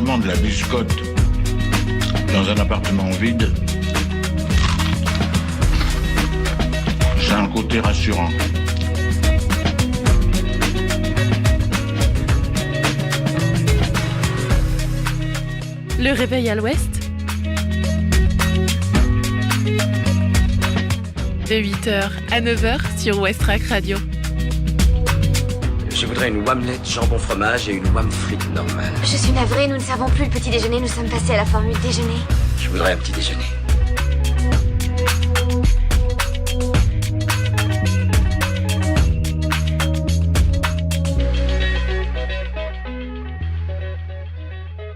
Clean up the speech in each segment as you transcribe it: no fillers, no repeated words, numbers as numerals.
simplement de la biscotte dans un appartement vide, c'est un côté rassurant. Le réveil à l'ouest, de 8h à 9h sur Westrack Radio. Je voudrais une omelette jambon fromage et une omelette frite normale. Je suis navrée, nous ne servons plus le petit déjeuner, nous sommes passés à la formule déjeuner. Je voudrais un petit déjeuner.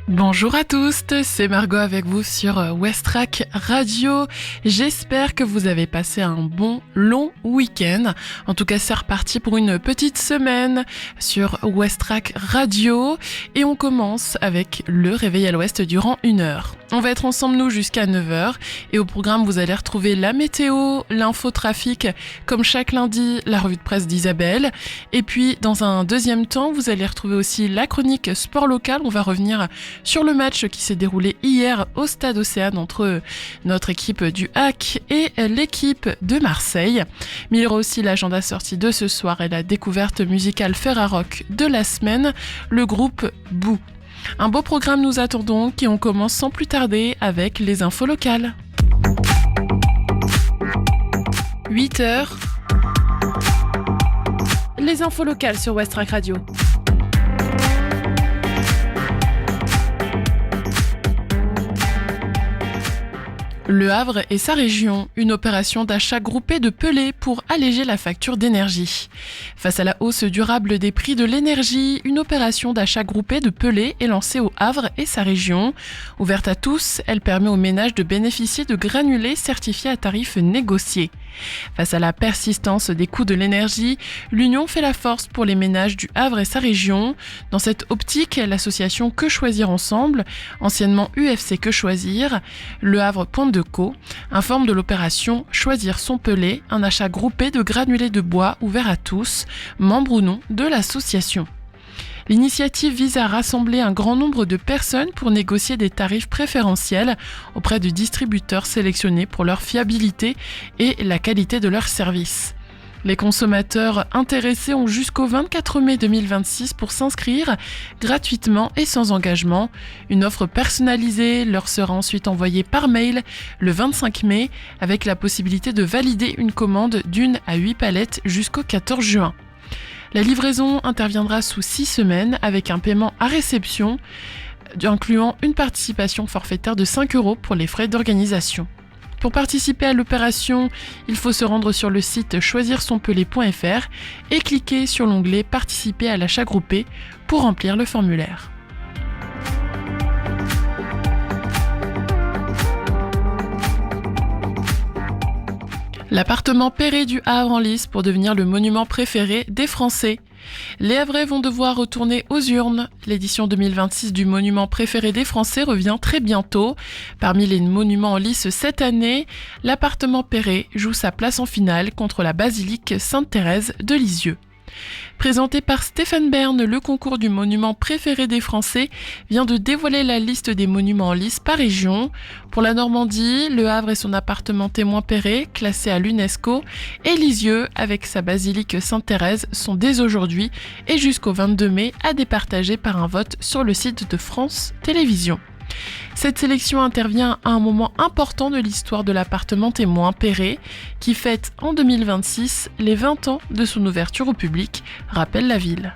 Bonjour à tous, c'est Margot avec vous sur Westrack Radio. J'espère que vous avez passé un bon long week-end. En tout cas, c'est reparti pour une petite semaine sur Westrack Radio. Et on commence avec le réveil à l'ouest durant 1 heure. On va être ensemble, nous, jusqu'à 9h. Et au programme, vous allez retrouver la météo, l'infotrafic, comme chaque lundi, la revue de presse d'Isabelle. Et puis, dans un deuxième temps, vous allez retrouver aussi la chronique sport local. On va revenir sur le match qui s'est déroulé hier au Stade Océane entre notre équipe du HAC et l'équipe de Marseille. Mais il y aura aussi l'agenda sortie de ce soir et la découverte musicale Ferrarock de la semaine, le groupe Boo. Un beau programme nous attend donc et on commence sans plus tarder avec les infos locales. 8h. Les infos locales sur Westrack Radio. Le Havre et sa région, une opération d'achat groupé de pelés pour alléger la facture d'énergie. Face à la hausse durable des prix de l'énergie, une opération d'achat groupé de pelés est lancée au Havre et sa région. Ouverte à tous, elle permet aux ménages de bénéficier de granulés certifiés à tarifs négociés. Face à la persistance des coûts de l'énergie, l'Union fait la force pour les ménages du Havre et sa région. Dans cette optique, l'association Que Choisir Ensemble, anciennement UFC Que Choisir, Le Havre Pointe de Caux, informe de l'opération Choisir son pelé, un achat groupé de granulés de bois ouvert à tous, membres ou non de l'association. L'initiative vise à rassembler un grand nombre de personnes pour négocier des tarifs préférentiels auprès de distributeurs sélectionnés pour leur fiabilité et la qualité de leurs services. Les consommateurs intéressés ont jusqu'au 24 mai 2026 pour s'inscrire gratuitement et sans engagement. Une offre personnalisée leur sera ensuite envoyée par mail le 25 mai avec la possibilité de valider une commande d'1 à 8 palettes jusqu'au 14 juin. La livraison interviendra sous 6 semaines avec un paiement à réception, incluant une participation forfaitaire de 5 € pour les frais d'organisation. Pour participer à l'opération, il faut se rendre sur le site choisirsonpelé.fr et cliquer sur l'onglet « Participer à l'achat groupé » pour remplir le formulaire. L'appartement Perret du Havre en lice pour devenir le monument préféré des Français. Les Havrais vont devoir retourner aux urnes. L'édition 2026 du monument préféré des Français revient très bientôt. Parmi les monuments en lice cette année, l'appartement Perret joue sa place en finale contre la basilique Sainte-Thérèse de Lisieux. Présenté par Stéphane Bern, le concours du monument préféré des Français vient de dévoiler la liste des monuments en lice par région. Pour la Normandie, Le Havre et son appartement témoin Perret, classé à l'UNESCO, et Lisieux, avec sa basilique Sainte-Thérèse, sont dès aujourd'hui et jusqu'au 22 mai à départager par un vote sur le site de France Télévisions. Cette sélection intervient à un moment important de l'histoire de l'appartement témoin Perret, qui fête en 2026 les 20 ans de son ouverture au public, rappelle la ville.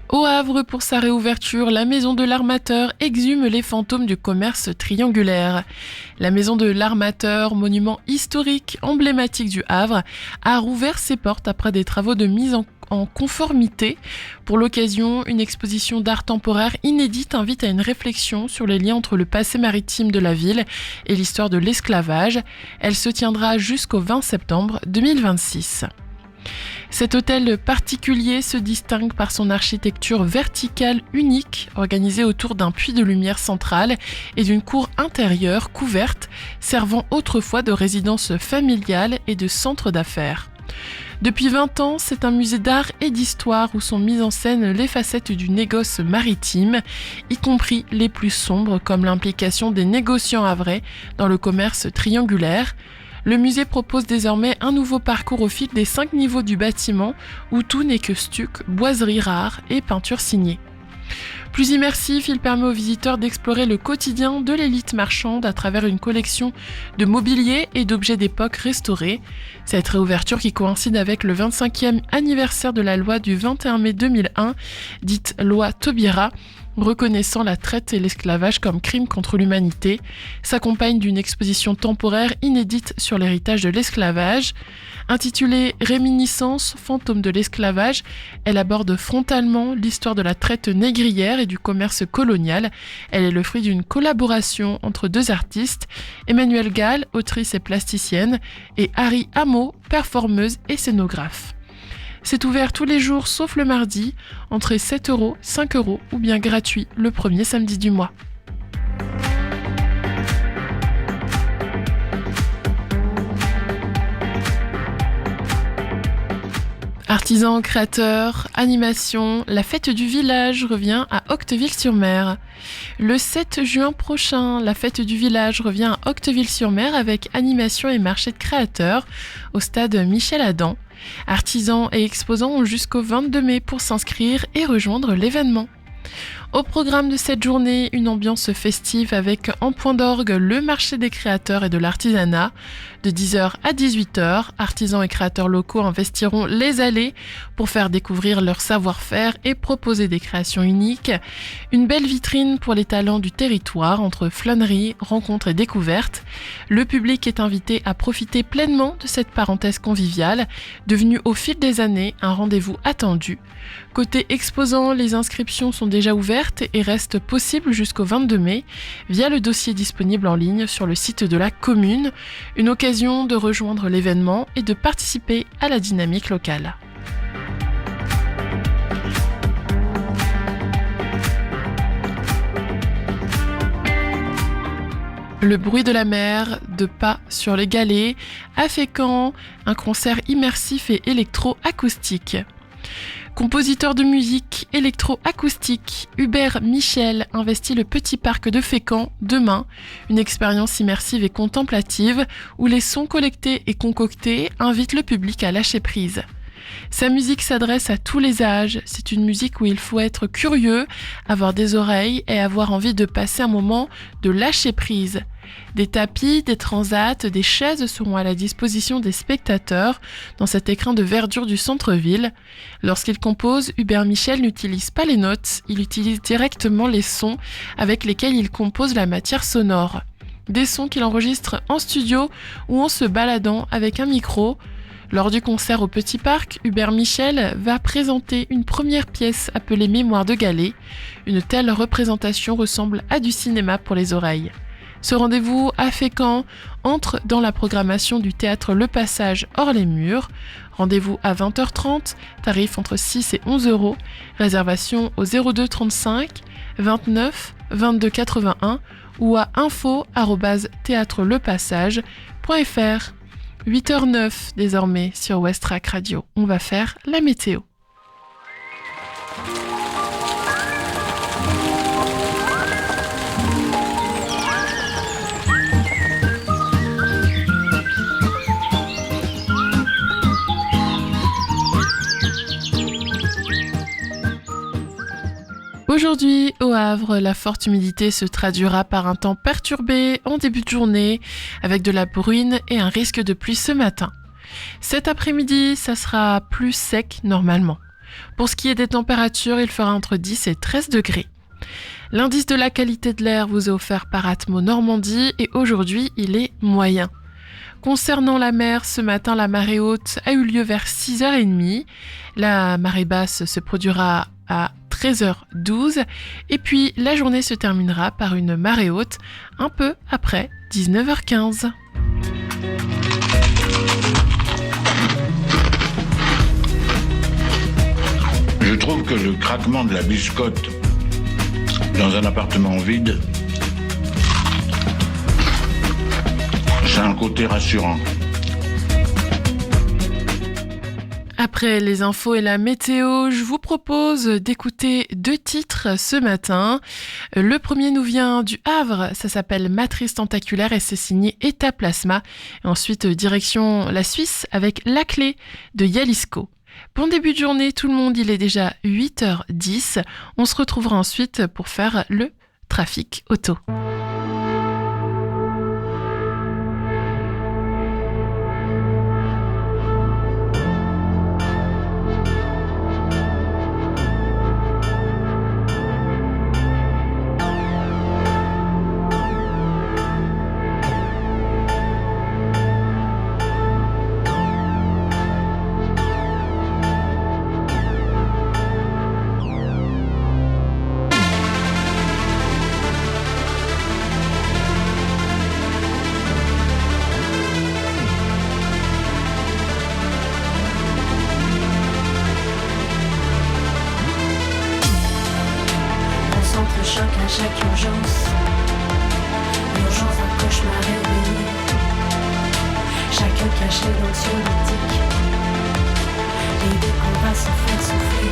Au Havre, pour sa réouverture, la Maison de l'Armateur exhume les fantômes du commerce triangulaire. La Maison de l'Armateur, monument historique emblématique du Havre, a rouvert ses portes après des travaux de mise en conformité. Pour l'occasion, une exposition d'art temporaire inédite invite à une réflexion sur les liens entre le passé maritime de la ville et l'histoire de l'esclavage. Elle se tiendra jusqu'au 20 septembre 2026. Cet hôtel particulier se distingue par son architecture verticale unique, organisée autour d'un puits de lumière central et d'une cour intérieure couverte, servant autrefois de résidence familiale et de centre d'affaires. Depuis 20 ans, c'est un musée d'art et d'histoire où sont mises en scène les facettes du négoce maritime, y compris les plus sombres comme l'implication des négociants havrais dans le commerce triangulaire. Le musée propose désormais un nouveau parcours au fil des 5 niveaux du bâtiment où tout n'est que stuc, boiseries rares et peintures signées. Plus immersif, il permet aux visiteurs d'explorer le quotidien de l'élite marchande à travers une collection de mobilier et d'objets d'époque restaurés. Cette réouverture qui coïncide avec le 25e anniversaire de la loi du 21 mai 2001, dite loi Taubira, reconnaissant la traite et l'esclavage comme crime contre l'humanité, s'accompagne d'une exposition temporaire inédite sur l'héritage de l'esclavage. Intitulée « Réminiscence, fantôme de l'esclavage », elle aborde frontalement l'histoire de la traite négrière et du commerce colonial. Elle est le fruit d'une collaboration entre 2 artistes, Emmanuelle Gall, autrice et plasticienne, et Harry Hameau, performeuse et scénographe. C'est ouvert tous les jours sauf le mardi, entrée 7 €, 5 € ou bien gratuit le premier samedi du mois. Artisans, créateurs, animation, la fête du village revient à Octeville-sur-Mer. Le 7 juin prochain, la fête du village revient à Octeville-sur-Mer avec animation et marché de créateurs au stade Michel-Adam. Artisans et exposants ont jusqu'au 22 mai pour s'inscrire et rejoindre l'événement. Au programme de cette journée, une ambiance festive avec en point d'orgue le marché des créateurs et de l'artisanat. De 10h à 18h, artisans et créateurs locaux investiront les allées pour faire découvrir leur savoir-faire et proposer des créations uniques. Une belle vitrine pour les talents du territoire entre flâneries, rencontres et découvertes. Le public est invité à profiter pleinement de cette parenthèse conviviale, devenue au fil des années un rendez-vous attendu. Côté exposants, les inscriptions sont déjà ouvertes et restent possibles jusqu'au 22 mai via le dossier disponible en ligne sur le site de la commune. Une occasion de rejoindre l'événement et de participer à la dynamique locale. Le bruit de la mer, de pas sur les galets, à Fécamp, un concert immersif et électro-acoustique. Compositeur de musique électro-acoustique, Hubert Michel investit le petit parc de Fécamp demain, une expérience immersive et contemplative où les sons collectés et concoctés invitent le public à lâcher prise. Sa musique s'adresse à tous les âges, c'est une musique où il faut être curieux, avoir des oreilles et avoir envie de passer un moment de lâcher prise. Des tapis, des transats, des chaises seront à la disposition des spectateurs dans cet écrin de verdure du centre-ville. Lorsqu'il compose, Hubert Michel n'utilise pas les notes, il utilise directement les sons avec lesquels il compose la matière sonore. Des sons qu'il enregistre en studio ou en se baladant avec un micro. Lors du concert au Petit Parc, Hubert Michel va présenter une première pièce appelée Mémoire de Galets. Une telle représentation ressemble à du cinéma pour les oreilles. Ce rendez-vous à Fécamp entre dans la programmation du théâtre Le Passage hors les murs. Rendez-vous à 20h30, tarif entre 6 et 11 €, réservation au 02 35 29 22 81 ou à info@théâtrelepassage.fr. 8h09 désormais sur Westrack Radio. On va faire la météo. Aujourd'hui, au Havre, la forte humidité se traduira par un temps perturbé en début de journée, avec de la bruine et un risque de pluie ce matin. Cet après-midi, ça sera plus sec normalement. Pour ce qui est des températures, il fera entre 10 et 13 degrés. L'indice de la qualité de l'air vous est offert par Atmo Normandie et aujourd'hui, il est moyen. Concernant la mer, ce matin, la marée haute a eu lieu vers 6h30. La marée basse se produira à 13h12 et puis la journée se terminera par une marée haute un peu après 19h15. Je trouve que le craquement de la biscotte dans un appartement vide, c'est un côté rassurant. Après les infos et la météo, je vous propose d'écouter 2 titres ce matin. Le premier nous vient du Havre, ça s'appelle Matrice tentaculaire et c'est signé Eta Plasma. Et ensuite, direction la Suisse avec La Clé de Jalisco. Bon début de journée tout le monde, il est déjà 8h10. On se retrouvera ensuite pour faire le trafic auto. Choc à chaque urgence, l'urgence d'un cauchemar réveillé, chacun caché dans le soviétique, l'idée qu'on va se faire souffler.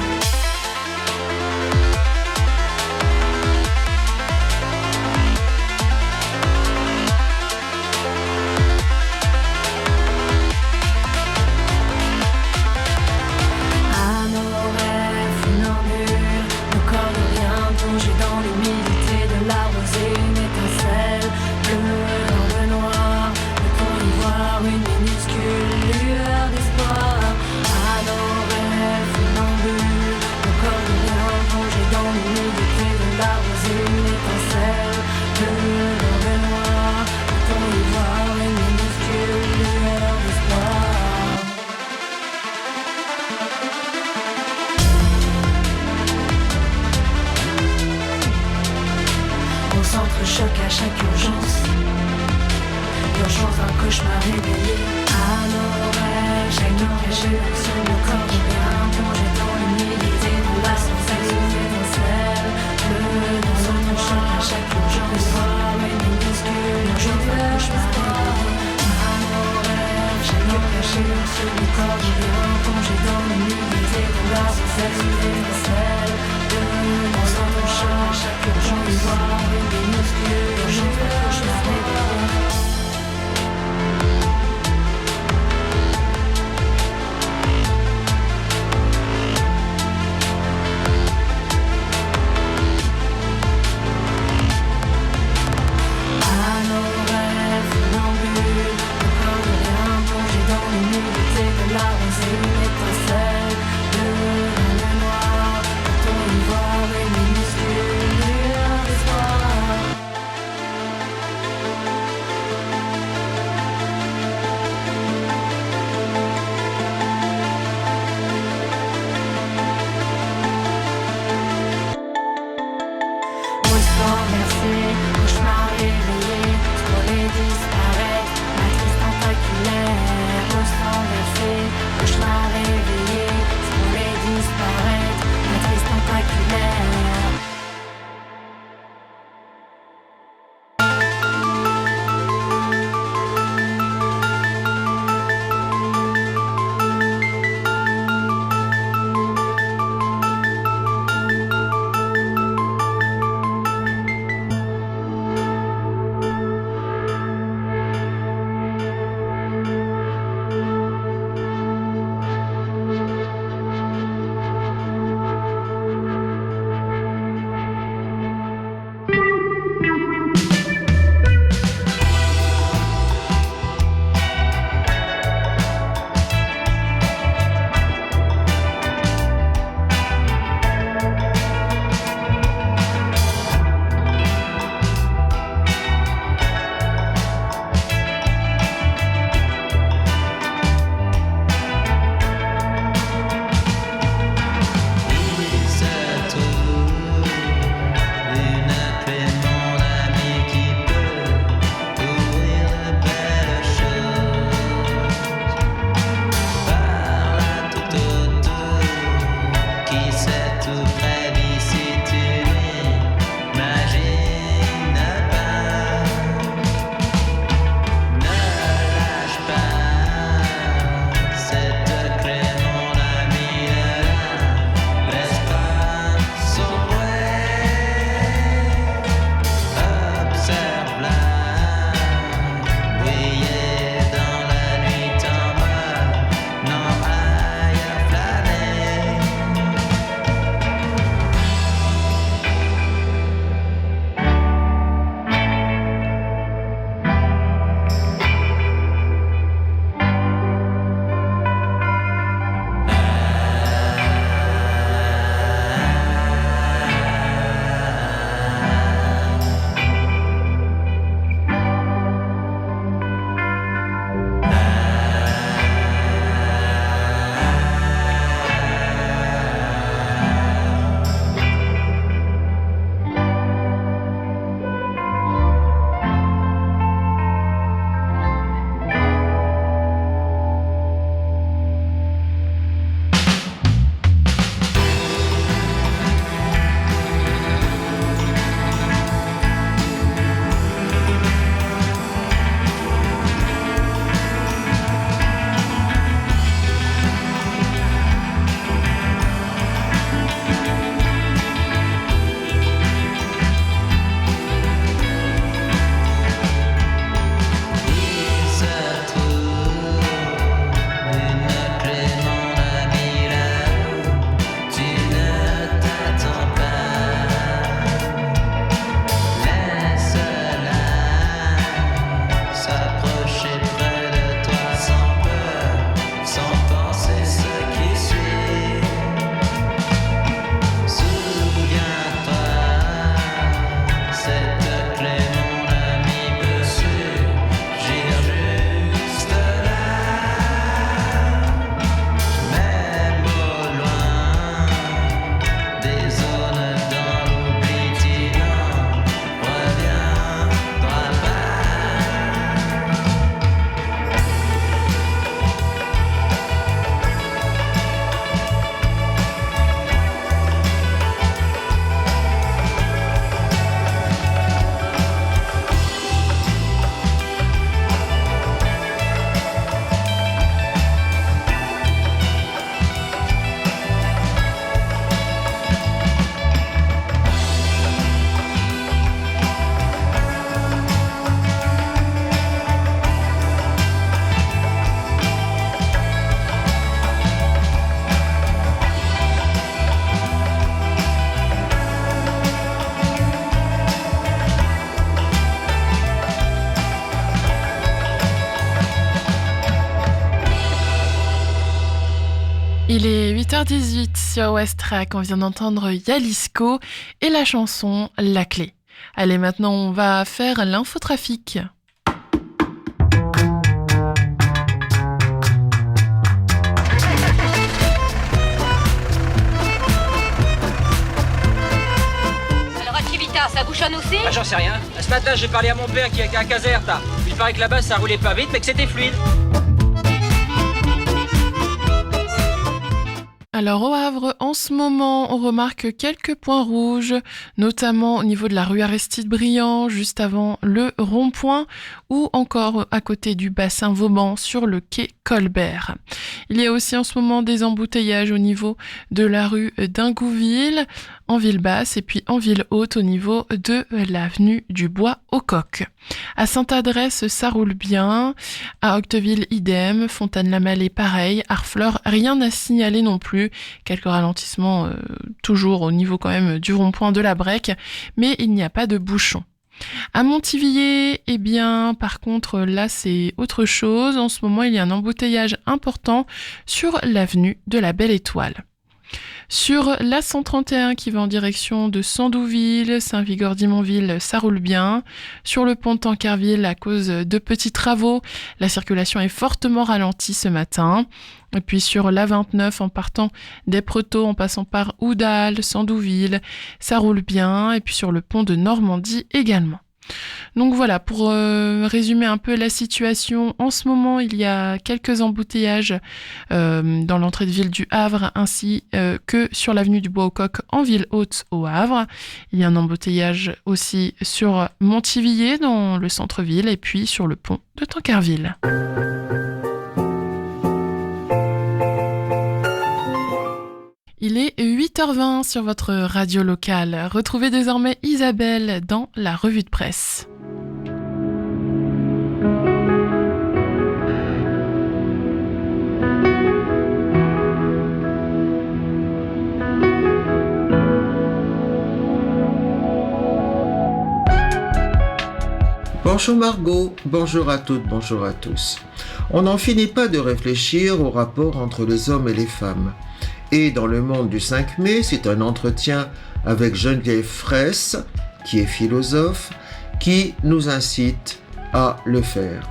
À nos rêves funambules, nos corps de rien plongés dans l'humidité de la rosée, une étincelle bleue dans le noir, mais pour y voir une minuscule lueur d'espoir. À nos rêves funambules, nos corps de rien plongés dans l'humidité de la rosée, une étincelle bleue dans le noir, mais pour y voir une minuscule lueur d'espoir. On s'entrechoque à chaque urgence, l'urgence d'un cauchemar réveillé. À nos rêves, chacun caché sur le corps de bien plongé dans l'humidité de la sensation d'étincelle bleue. On s'entrechoque à chaque urgence, voir une minuscule urgence d'un cauchemar réveillé. À nos rêves, chacun caché sur le corps de bien plongé dans l'humidité de la sensation d'étincelle bleue. On s'entrechoque à chaque urgence, voir une minuscule urgence d'un cauchemar réveillé. À nos rêves funambules, nos corps de rien plongés dans l'humidité de la rosée, une étincelle bleue dans le noir, quand on y voit une minuscule lueur Il est 8h18 sur Westrack, on vient d'entendre Yalisco et la chanson La Clé. Allez, maintenant on va faire l'infotrafic. Alors à Civita, ça bouchonne aussi? Ah, j'en sais rien. Ce matin, j'ai parlé à mon père qui est à Caserta. Il paraît que là-bas, ça roulait pas vite, mais que c'était fluide. Alors au Havre, en ce moment, on remarque quelques points rouges, notamment au niveau de la rue Aristide-Briand, juste avant le rond-point, ou encore à côté du bassin Vauban sur le quai Colbert. Il y a aussi en ce moment des embouteillages au niveau de la rue d'Ingouville, en ville basse, et puis en ville haute au niveau de l'avenue du Bois au Coq. À Sainte-Adresse, ça roule bien. À Octeville, idem. Fontaine-la-Mallet, pareil. Harfleur, rien à signaler non plus. Quelques ralentissements toujours au niveau quand même du rond-point de la Brec, mais il n'y a pas de bouchon. À Montivilliers, eh bien, par contre, là, c'est autre chose. En ce moment, il y a un embouteillage important sur l'avenue de la Belle Étoile. Sur la 131 qui va en direction de Sandouville, Saint-Vigor-d'Imonville, ça roule bien. Sur le pont de Tancarville, à cause de petits travaux, la circulation est fortement ralentie ce matin. Et puis sur la 29, en partant d'Épretot, en passant par Oudal, Sandouville, ça roule bien. Et puis sur le pont de Normandie également. Donc voilà, pour résumer un peu la situation, en ce moment il y a quelques embouteillages dans l'entrée de ville du Havre ainsi que sur l'avenue du Bois au Coq en ville haute au Havre. Il y a un embouteillage aussi sur Montivilliers dans le centre-ville et puis sur le pont de Tancarville. Il est 8h20 sur votre radio locale. Retrouvez désormais Isabelle dans la revue de presse. Bonjour Margot, bonjour à toutes, bonjour à tous. On n'en finit pas de réfléchir au rapport entre les hommes et les femmes. Et dans Le Monde du 5 mai, c'est un entretien avec Geneviève Fraisse, qui est philosophe, qui nous incite à le faire.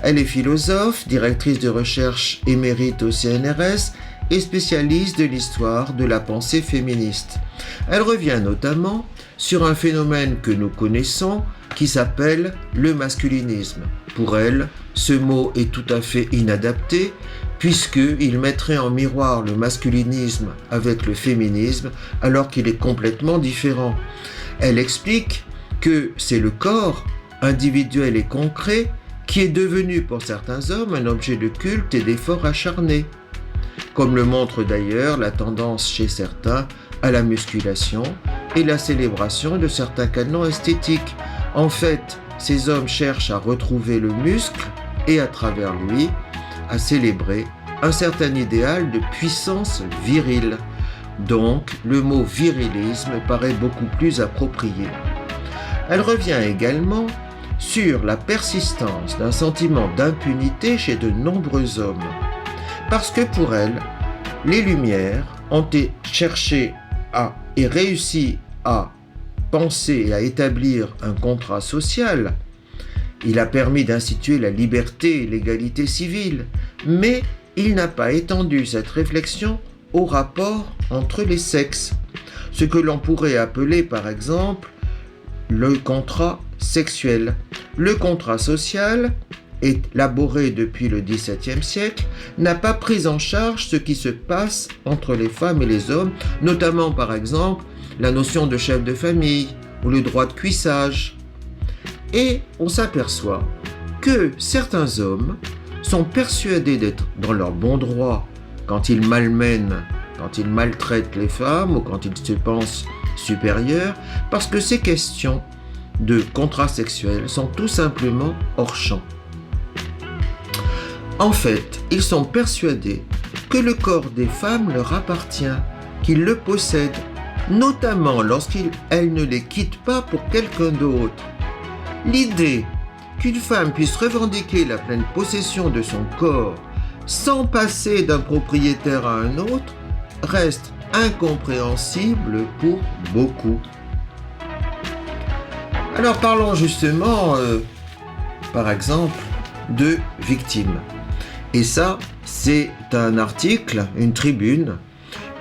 Elle est philosophe, directrice de recherche émérite au CNRS et spécialiste de l'histoire de la pensée féministe. Elle revient notamment sur un phénomène que nous connaissons qui s'appelle le masculinisme. Pour elle, ce mot est tout à fait inadapté puisqu'il mettrait en miroir le masculinisme avec le féminisme alors qu'il est complètement différent. Elle explique que c'est le corps individuel et concret qui est devenu pour certains hommes un objet de culte et d'effort acharné, comme le montre d'ailleurs la tendance chez certains à la musculation et la célébration de certains canons esthétiques. En fait, ces hommes cherchent à retrouver le muscle et à travers lui, à célébrer un certain idéal de puissance virile. Donc, le mot virilisme paraît beaucoup plus approprié. Elle revient également sur la persistance d'un sentiment d'impunité chez de nombreux hommes. Parce que pour elle, les Lumières ont cherché et réussi à penser et à établir un contrat social. Il a permis d'instituer la liberté et l'égalité civile, mais il n'a pas étendu cette réflexion au rapport entre les sexes, ce que l'on pourrait appeler par exemple le contrat sexuel. Le contrat social, élaboré depuis le XVIIe siècle, n'a pas pris en charge ce qui se passe entre les femmes et les hommes, notamment par exemple la notion de chef de famille ou le droit de cuissage. Et on s'aperçoit que certains hommes sont persuadés d'être dans leur bon droit quand ils malmènent, quand ils maltraitent les femmes ou quand ils se pensent supérieurs, parce que ces questions de contrat sexuel sont tout simplement hors champ. En fait, ils sont persuadés que le corps des femmes leur appartient, qu'ils le possèdent, notamment lorsqu'elles ne les quittent pas pour quelqu'un d'autre. L'idée qu'une femme puisse revendiquer la pleine possession de son corps sans passer d'un propriétaire à un autre reste incompréhensible pour beaucoup. Alors parlons justement, par exemple, de victimes. Et ça, c'est un article, une tribune,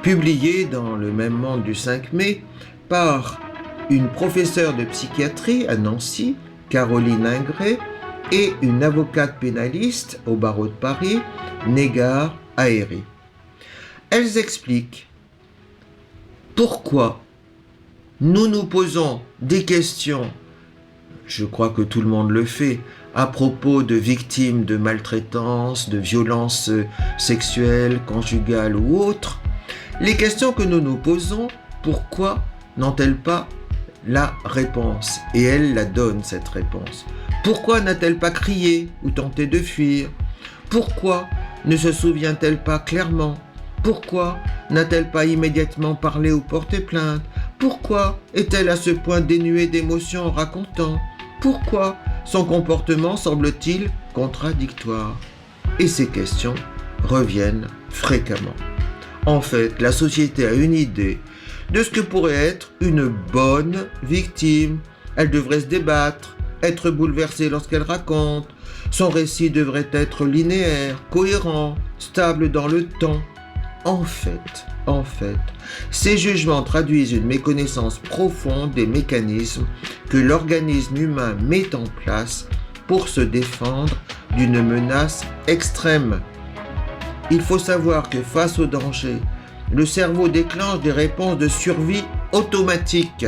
publiée dans le même Monde du 5 mai par une professeure de psychiatrie à Nancy, Caroline Ingré, et une avocate pénaliste au barreau de Paris, Négar Aéry. Elles expliquent pourquoi nous nous posons des questions, je crois que tout le monde le fait, à propos de victimes de maltraitance, de violences sexuelles, conjugales ou autres. Les questions que nous nous posons, pourquoi n'ont-elles pas la réponse? Et elle la donne, cette réponse. Pourquoi n'a-t-elle pas crié ou tenté de fuir? Pourquoi ne se souvient-elle pas clairement? Pourquoi n'a-t-elle pas immédiatement parlé ou porté plainte? Pourquoi est-elle à ce point dénuée d'émotions en racontant? Pourquoi son comportement semble-t-il contradictoire? Et ces questions reviennent fréquemment. En fait, la société a une idée de ce que pourrait être une bonne victime. Elle devrait se débattre, être bouleversée lorsqu'elle raconte. Son récit devrait être linéaire, cohérent, stable dans le temps. En fait, ces jugements traduisent une méconnaissance profonde des mécanismes que l'organisme humain met en place pour se défendre d'une menace extrême. Il faut savoir que face au danger, le cerveau déclenche des réponses de survie automatiques.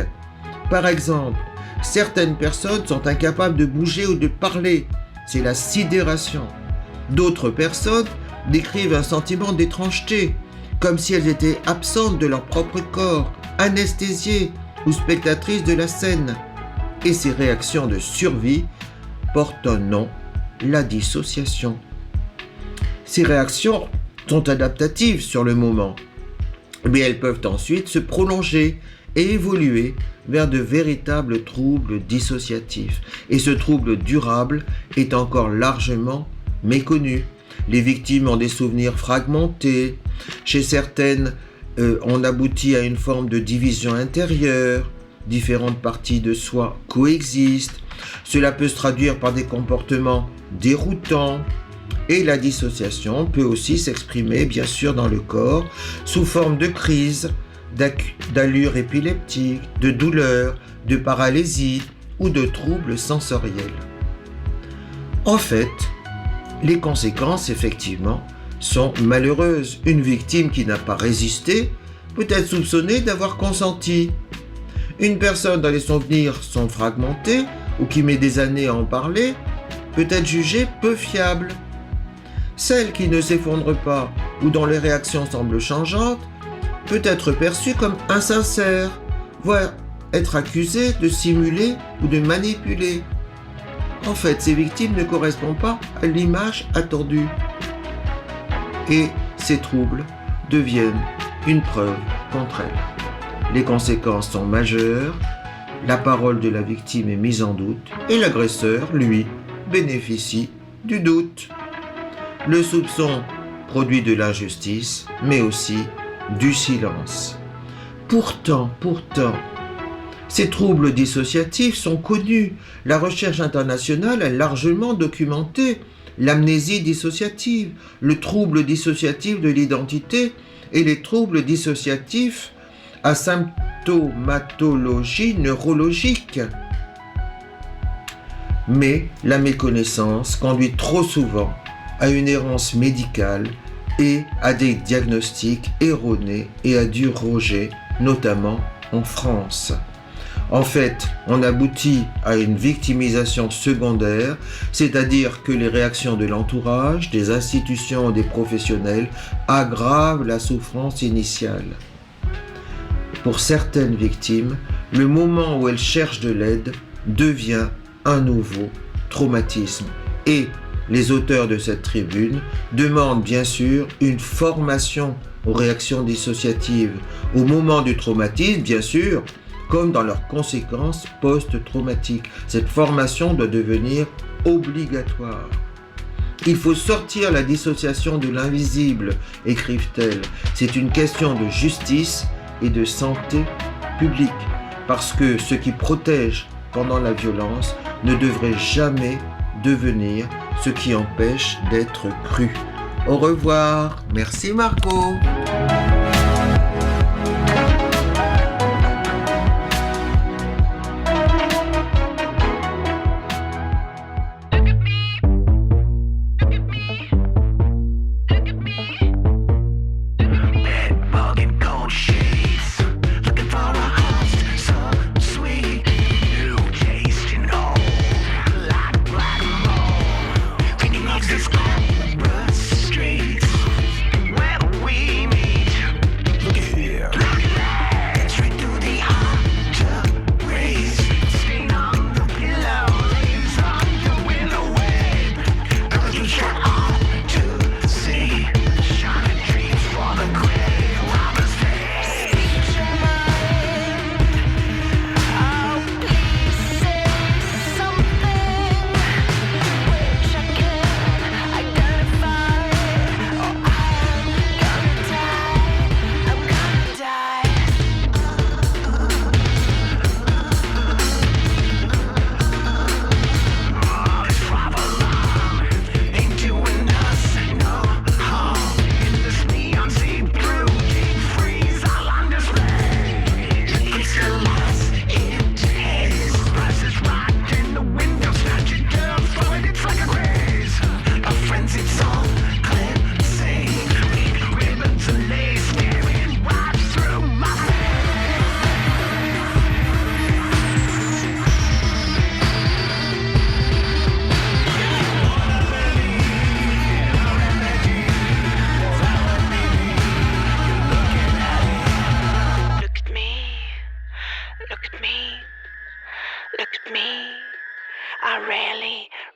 Par exemple, certaines personnes sont incapables de bouger ou de parler. C'est la sidération. D'autres personnes décrivent un sentiment d'étrangeté, comme si elles étaient absentes de leur propre corps, anesthésiées ou spectatrices de la scène. Et ces réactions de survie portent un nom, la dissociation. Ces réactions sont adaptatives sur le moment, mais elles peuvent ensuite se prolonger et évoluer vers de véritables troubles dissociatifs. Et ce trouble durable est encore largement méconnu. Les victimes ont des souvenirs fragmentés. Chez certaines, on aboutit à une forme de division intérieure. Différentes parties de soi coexistent. Cela peut se traduire par des comportements déroutants. Et la dissociation peut aussi s'exprimer, bien sûr, dans le corps, sous forme de crise, d'allure épileptique, de douleur, de paralysie ou de troubles sensoriels. En fait, les conséquences, effectivement, sont malheureuses. Une victime qui n'a pas résisté peut être soupçonnée d'avoir consenti. Une personne dont les souvenirs sont fragmentés ou qui met des années à en parler peut être jugée peu fiable. Celle qui ne s'effondre pas ou dont les réactions semblent changeantes peut être perçue comme insincère, voire être accusée de simuler ou de manipuler. En fait, ces victimes ne correspondent pas à l'image attendue. Et ces troubles deviennent une preuve contre elles. Les conséquences sont majeures, la parole de la victime est mise en doute et l'agresseur, lui, bénéficie du doute. Le soupçon produit de l'injustice, mais aussi du silence. Pourtant, ces troubles dissociatifs sont connus. La recherche internationale a largement documenté l'amnésie dissociative, le trouble dissociatif de l'identité et les troubles dissociatifs à symptomatologie neurologique. Mais la méconnaissance conduit trop souvent à une errance médicale et à des diagnostics erronés et à du rejet, notamment en France. En fait, on aboutit à une victimisation secondaire, c'est-à-dire que les réactions de l'entourage, des institutions et des professionnels aggravent la souffrance initiale. Pour certaines victimes, le moment où elles cherchent de l'aide devient un nouveau traumatisme. Et les auteurs de cette tribune demandent bien sûr une formation aux réactions dissociatives, au moment du traumatisme, bien sûr, comme dans leurs conséquences post-traumatiques. Cette formation doit devenir obligatoire. Il faut sortir la dissociation de l'invisible, écrivent-elles. C'est une question de justice et de santé publique, parce que ce qui protège pendant la violence ne devrait jamais devenir ce qui empêche d'être cru. Au revoir. Merci Marco.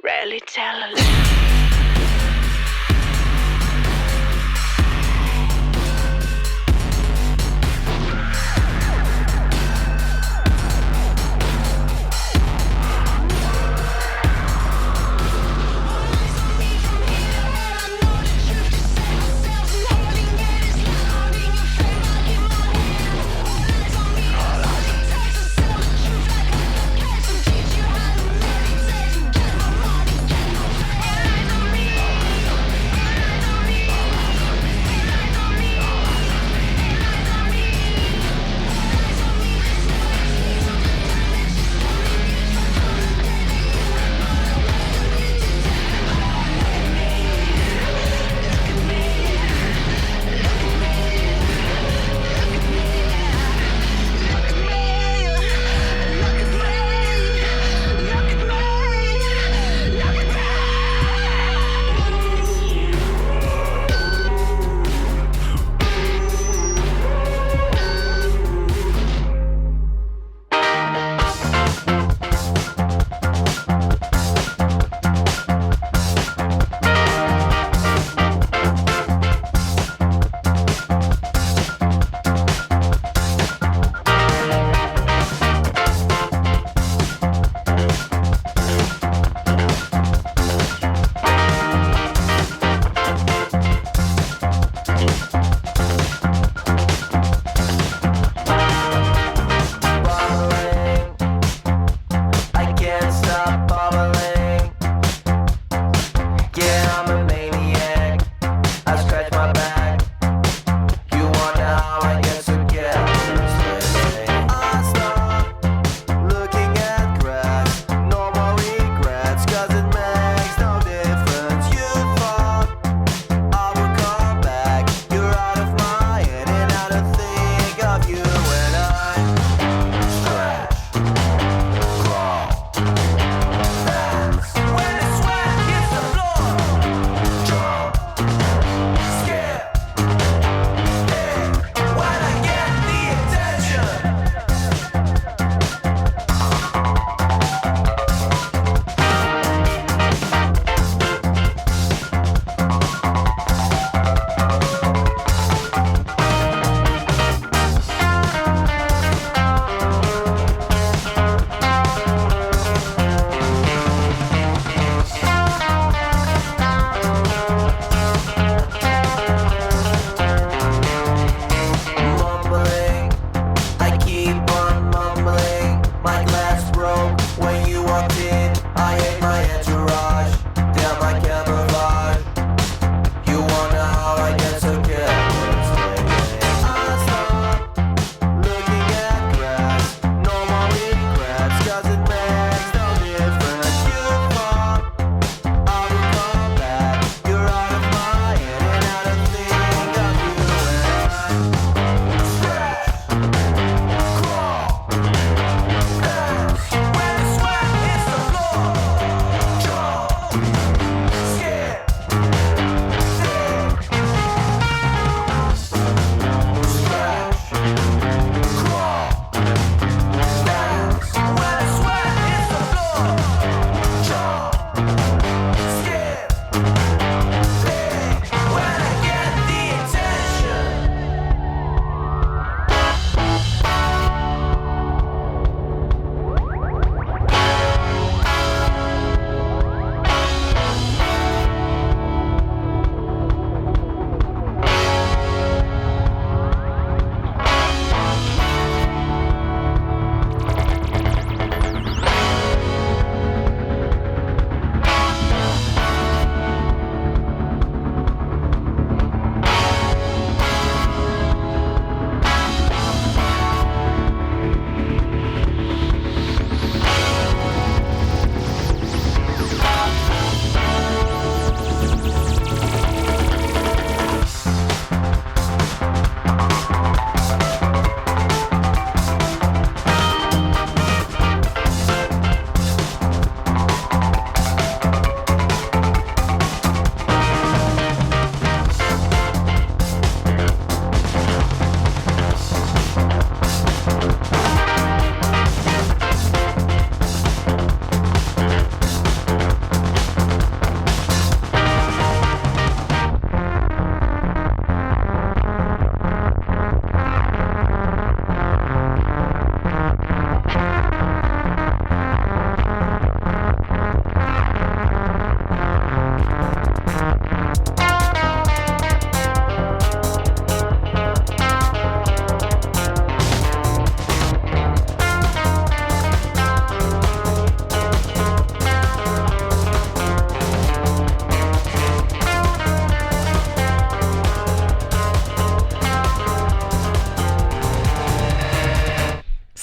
Rarely tell a lie.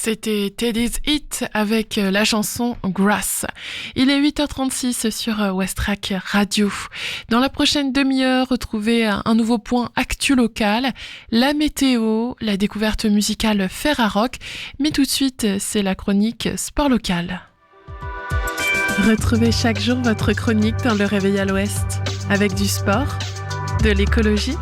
C'était Teddy's Hit avec la chanson Grass. Il est 8h36 sur Westrack Radio. Dans la prochaine demi-heure, retrouvez un nouveau point actu local, la météo, la découverte musicale Ferrarock. Mais tout de suite, c'est la chronique Sport Local. Retrouvez chaque jour votre chronique dans le Réveil à l'Ouest avec du sport, de l'écologie